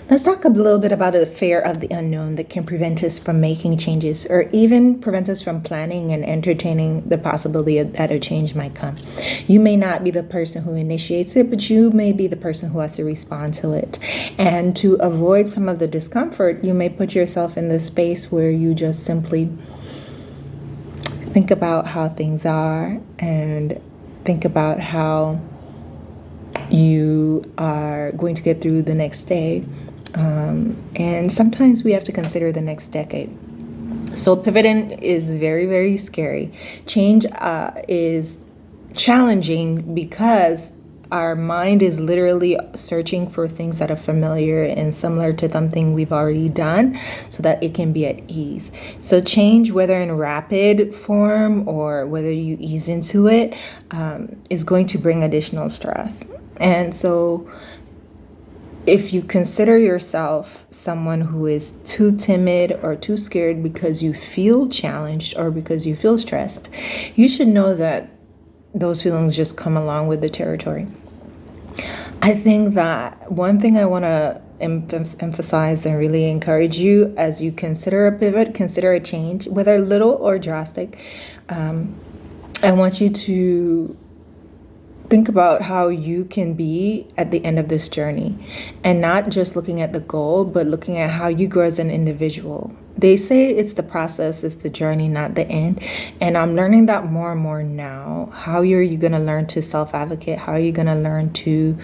Let's talk a little bit about the fear of the unknown that can prevent us from making changes or even prevent us from planning and entertaining the possibility that a change might come. You may not be the person who initiates it, but you may be the person who has to respond to it. And to avoid some of the discomfort, you may put yourself in the space where you just simply think about how things are and think about how you are going to get through the next day. And sometimes we have to consider the next decade. So pivoting is very, very scary. Change is challenging because our mind is literally searching for things that are familiar and similar to something we've already done so that it can be at ease. So change, whether in rapid form or whether you ease into it, is going to bring additional stress. And so if you consider yourself someone who is too timid or too scared because you feel challenged or because you feel stressed, you should know that those feelings just come along with the territory. I think that one thing I want to emphasize and really encourage you as you consider a pivot, consider a change, whether little or drastic. I want you to think about how you can be at the end of this journey and not just looking at the goal, but looking at how you grow as an individual. They say it's the process, it's the journey, not the end. And I'm learning that more and more now. How are you going to learn to self-advocate? How are you going to learn to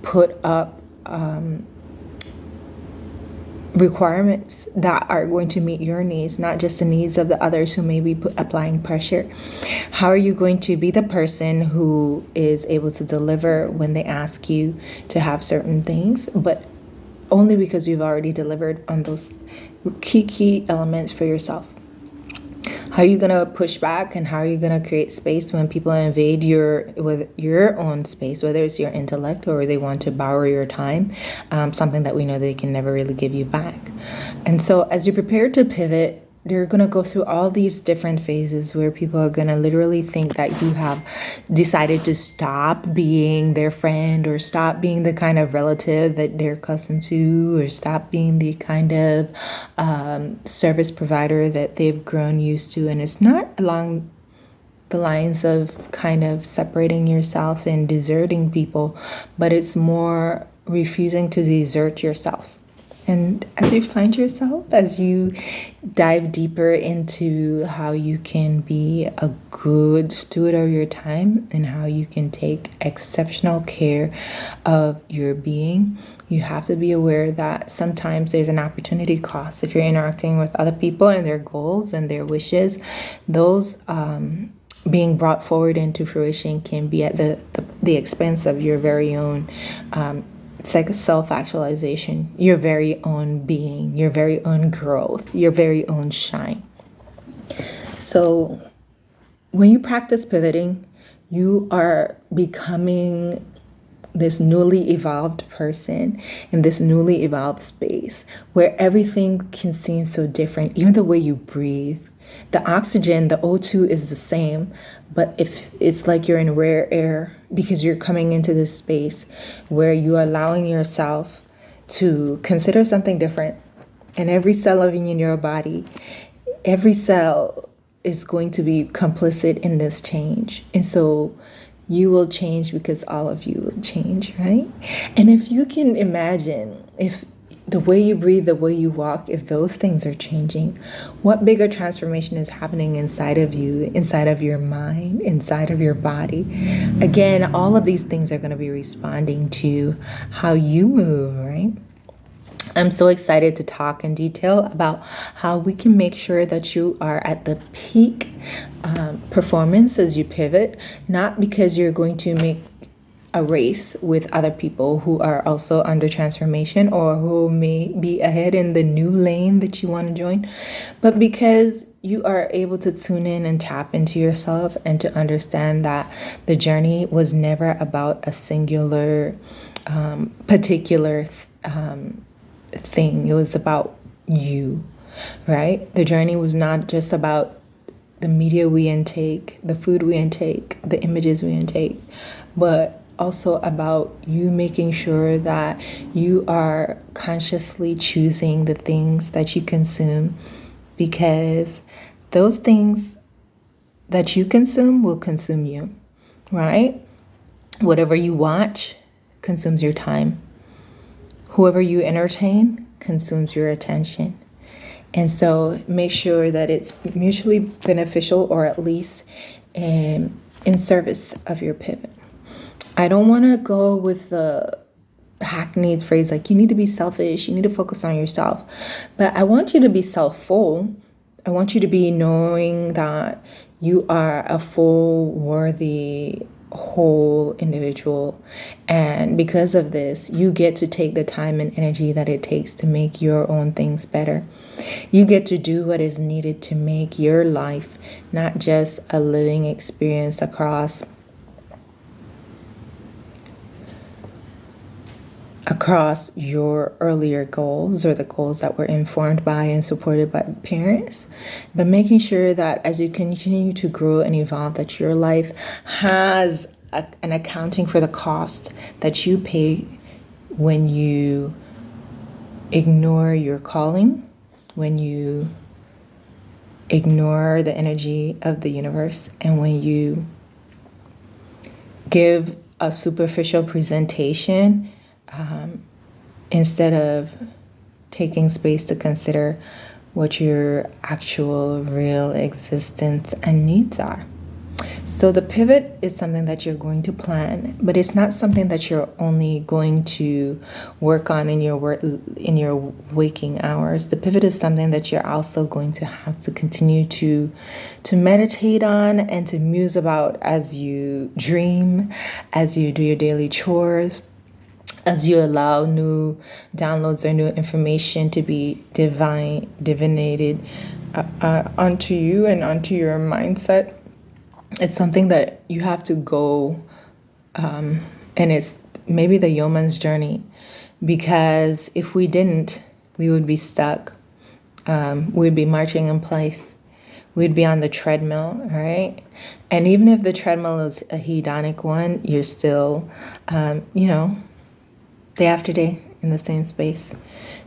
put up requirements that are going to meet your needs, not just the needs of the others who may be applying pressure? How are you going to be the person who is able to deliver when they ask you to have certain things, but only because you've already delivered on those key elements for yourself? How are you going to push back, and how are you going to create space when people invade your own space, whether it's your intellect or they want to borrow your time, something that we know they can never really give you back. And so as you prepare to pivot, you're going to go through all these different phases where people are going to literally think that you have decided to stop being their friend, or stop being the kind of relative that they're accustomed to, or stop being the kind of service provider that they've grown used to. And it's not along the lines of kind of separating yourself and deserting people, but it's more refusing to desert yourself. And as you find yourself, as you dive deeper into how you can be a good steward of your time and how you can take exceptional care of your being, you have to be aware that sometimes there's an opportunity cost. If you're interacting with other people and their goals and their wishes, those being brought forward into fruition can be at the expense of your very own it's like a self-actualization, your very own being, your very own growth, your very own shine. So when you practice pivoting, you are becoming this newly evolved person in this newly evolved space where everything can seem so different, even the way you breathe. The oxygen, the O2 is the same, but if it's like you're in rare air because you're coming into this space where you're allowing yourself to consider something different. And every cell living in your body, every cell is going to be complicit in this change. And so you will change because all of you will change, right? And if you can imagine, if the way you breathe, the way you walk, if those things are changing, what bigger transformation is happening inside of you, inside of your mind, inside of your body? Again, all of these things are going to be responding to how you move, right? I'm so excited to talk in detail about how we can make sure that you are at the peak performance as you pivot, not because you're going to make a race with other people who are also under transformation or who may be ahead in the new lane that you want to join, but because you are able to tune in and tap into yourself and to understand that the journey was never about a singular, particular thing. It was about you, right? The journey was not just about the media we intake, the food we intake, the images we intake, but also about you making sure that you are consciously choosing the things that you consume, because those things that you consume will consume you, right? Whatever you watch consumes your time. Whoever you entertain consumes your attention. And so make sure that it's mutually beneficial, or at least in service of your pivot. I don't want to go with the hackneyed phrase like you need to be selfish, you need to focus on yourself. But I want you to be self-full. I want you to be knowing that you are a full, worthy, whole individual. And because of this, you get to take the time and energy that it takes to make your own things better. You get to do what is needed to make your life not just a living experience across your earlier goals, or the goals that were informed by and supported by parents, but making sure that as you continue to grow and evolve, that your life has an accounting for the cost that you pay when you ignore your calling, when you ignore the energy of the universe, and when you give a superficial presentation instead of taking space to consider what your actual real existence and needs are. So the pivot is something that you're going to plan, but it's not something that you're only going to work on in your waking hours. The pivot is something that you're also going to have to continue to meditate on and to muse about as you dream, as you do your daily chores, as you allow new downloads or new information to be divinated onto you and onto your mindset. It's something that you have to go, and it's maybe the yeoman's journey, because if we didn't, we would be stuck. We'd be marching in place. We'd be on the treadmill, right? And even if the treadmill is a hedonic one, you're still, day after day in the same space.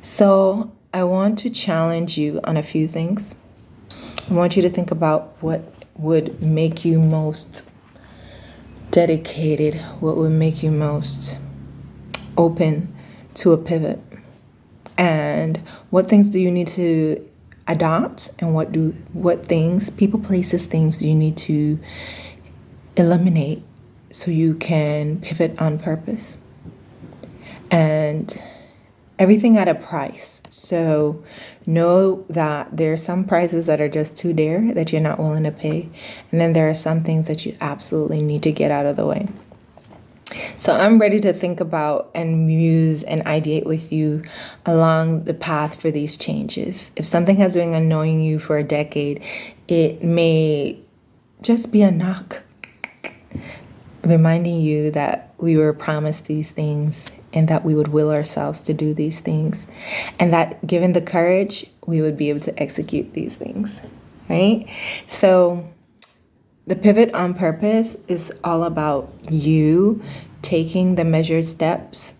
So I want to challenge you on a few things. I want you to think about what would make you most dedicated, what would make you most open to a pivot, and what things do you need to adopt, and what things, people, places, things do you need to eliminate so you can pivot on purpose. And everything at a price. So know that there are some prices that are just too dear that you're not willing to pay. And then there are some things that you absolutely need to get out of the way. So I'm ready to think about and muse and ideate with you along the path for these changes. If something has been annoying you for a decade, it may just be a knock reminding you that we were promised these things, and that we would will ourselves to do these things, and that given the courage, we would be able to execute these things, right? So the pivot on purpose is all about you taking the measured steps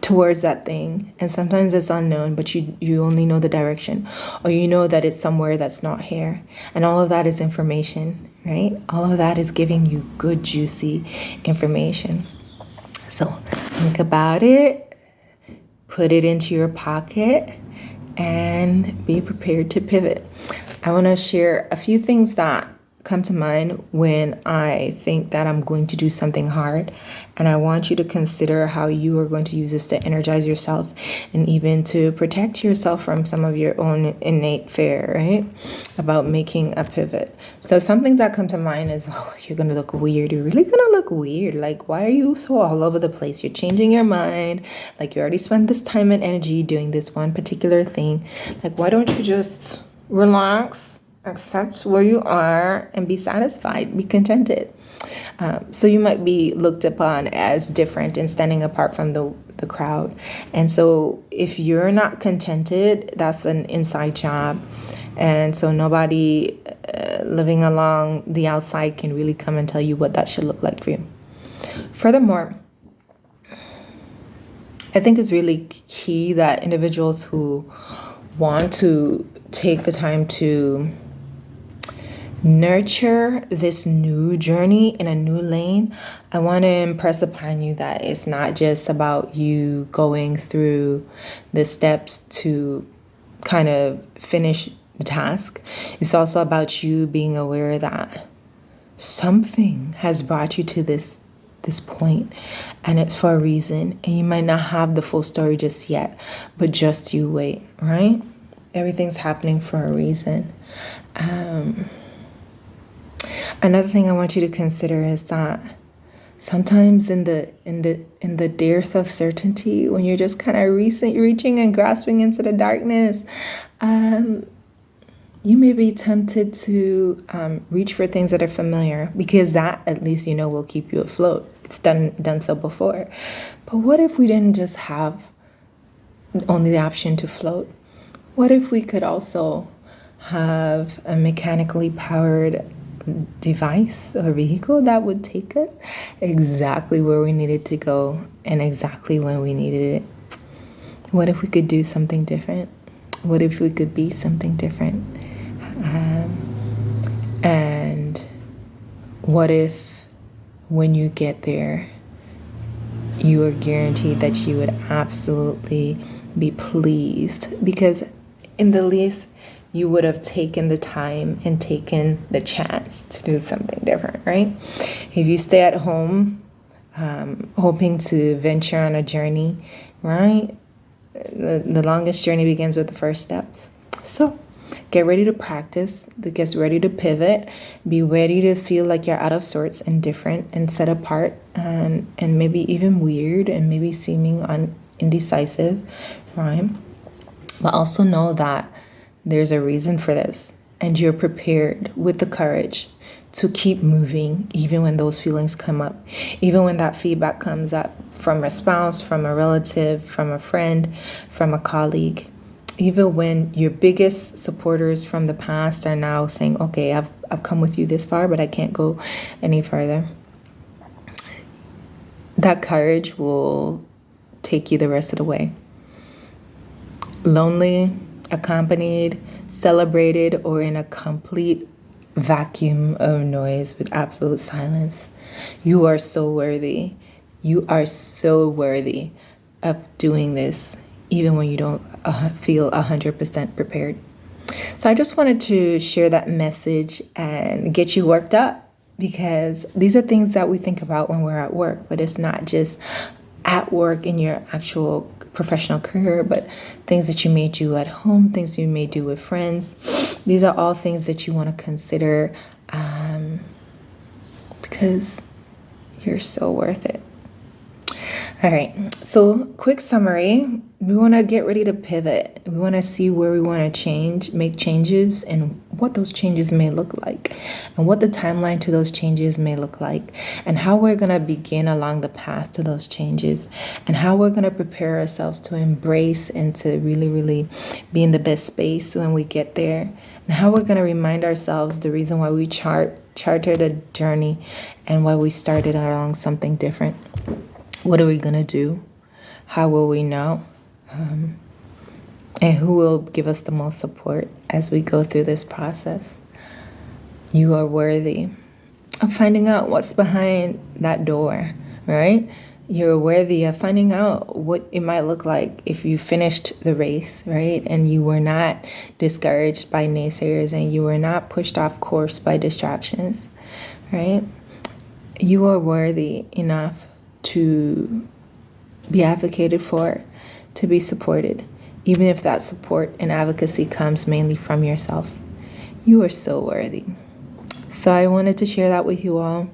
towards that thing. And sometimes it's unknown, but you only know the direction, or you know that it's somewhere that's not here. And all of that is information, right? All of that is giving you good, juicy information. So think about it, put it into your pocket, and be prepared to pivot. I want to share a few things that come to mind when I think that I'm going to do something hard. And I want you to consider how you are going to use this to energize yourself, and even to protect yourself from some of your own innate fear, right? About making a pivot. So something that come to mind is, you're going to look weird. You're really going to look weird. Like, why are you so all over the place? You're changing your mind. Like, you already spent this time and energy doing this one particular thing. Like, why don't you just relax, accept where you are, and be satisfied, be contented? So you might be looked upon as different and standing apart from the crowd. And so if you're not contented, that's an inside job. And so nobody living along the outside can really come and tell you what that should look like for you. Furthermore, I think it's really key that individuals who want to take the time to nurture this new journey in a new lane, I want to impress upon you that it's not just about you going through the steps to kind of finish the task. It's also about you being aware that something has brought you to this point, and it's for a reason, and you might not have the full story just yet, but just you wait, right? Everything's happening for a reason. Another thing I want you to consider is that sometimes in the dearth of certainty, when you're just kind of reaching and grasping into the darkness, you may be tempted to reach for things that are familiar, because that, at least, will keep you afloat. It's done so before. But what if we didn't just have only the option to float? What if we could also have a mechanically powered device or vehicle that would take us exactly where we needed to go and exactly when we needed it? What if we could do something different? What if we could be something different? And what if when you get there, you are guaranteed that you would absolutely be pleased, because in the least you would have taken the time and taken the chance to do something different, right? If you stay at home hoping to venture on a journey, right? The longest journey begins with the first steps. So get ready to practice, get ready to pivot, be ready to feel like you're out of sorts and different and set apart, and maybe even weird, and maybe seeming indecisive, right? But also know that there's a reason for this, and you're prepared with the courage to keep moving, even when those feelings come up, even when that feedback comes up from a spouse, from a relative, from a friend, from a colleague. Even when your biggest supporters from the past are now saying, okay, I've come with you this far, but I can't go any further. That courage will take you the rest of the way. Lonely, accompanied, celebrated, or in a complete vacuum of noise with absolute silence. You are so worthy. You are so worthy of doing this, even when you don't feel 100% prepared. So I just wanted to share that message and get you worked up, because these are things that we think about when we're at work, but it's not just at work in your actual professional career, but things that you may do at home, things you may do with friends. These are all things that you want to consider, because you're so worth it. All right, so quick summary. We want to get ready to pivot. We want to see where we want to make changes, and what those changes may look like, and what the timeline to those changes may look like, and how we're going to begin along the path to those changes, and how we're going to prepare ourselves to embrace and to really, really be in the best space when we get there, and how we're going to remind ourselves the reason why we charted a journey and why we started along something different. What are we going to do? How will we know? And who will give us the most support as we go through this process? You are worthy of finding out what's behind that door, right? You're worthy of finding out what it might look like if you finished the race, right? And you were not discouraged by naysayers, and you were not pushed off course by distractions, right? You are worthy enough to be advocated for, to be supported, even if that support and advocacy comes mainly from yourself. You are so worthy. So I wanted to share that with you all,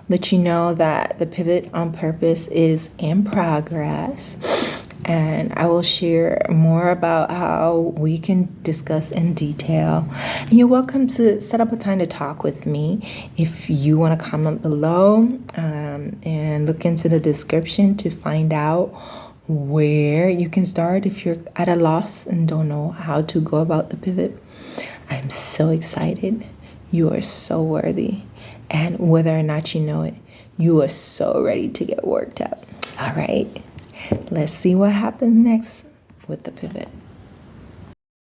let you know that the Pivot on Purpose is in progress, and I will share more about how we can discuss in detail. And you're welcome to set up a time to talk with me. If you want to comment below and look into the description to find out where you can start if you're at a loss and don't know how to go about the pivot. I'm so excited. You are so worthy. And whether or not you know it, you are so ready to get worked out. All right, let's see what happens next with the pivot.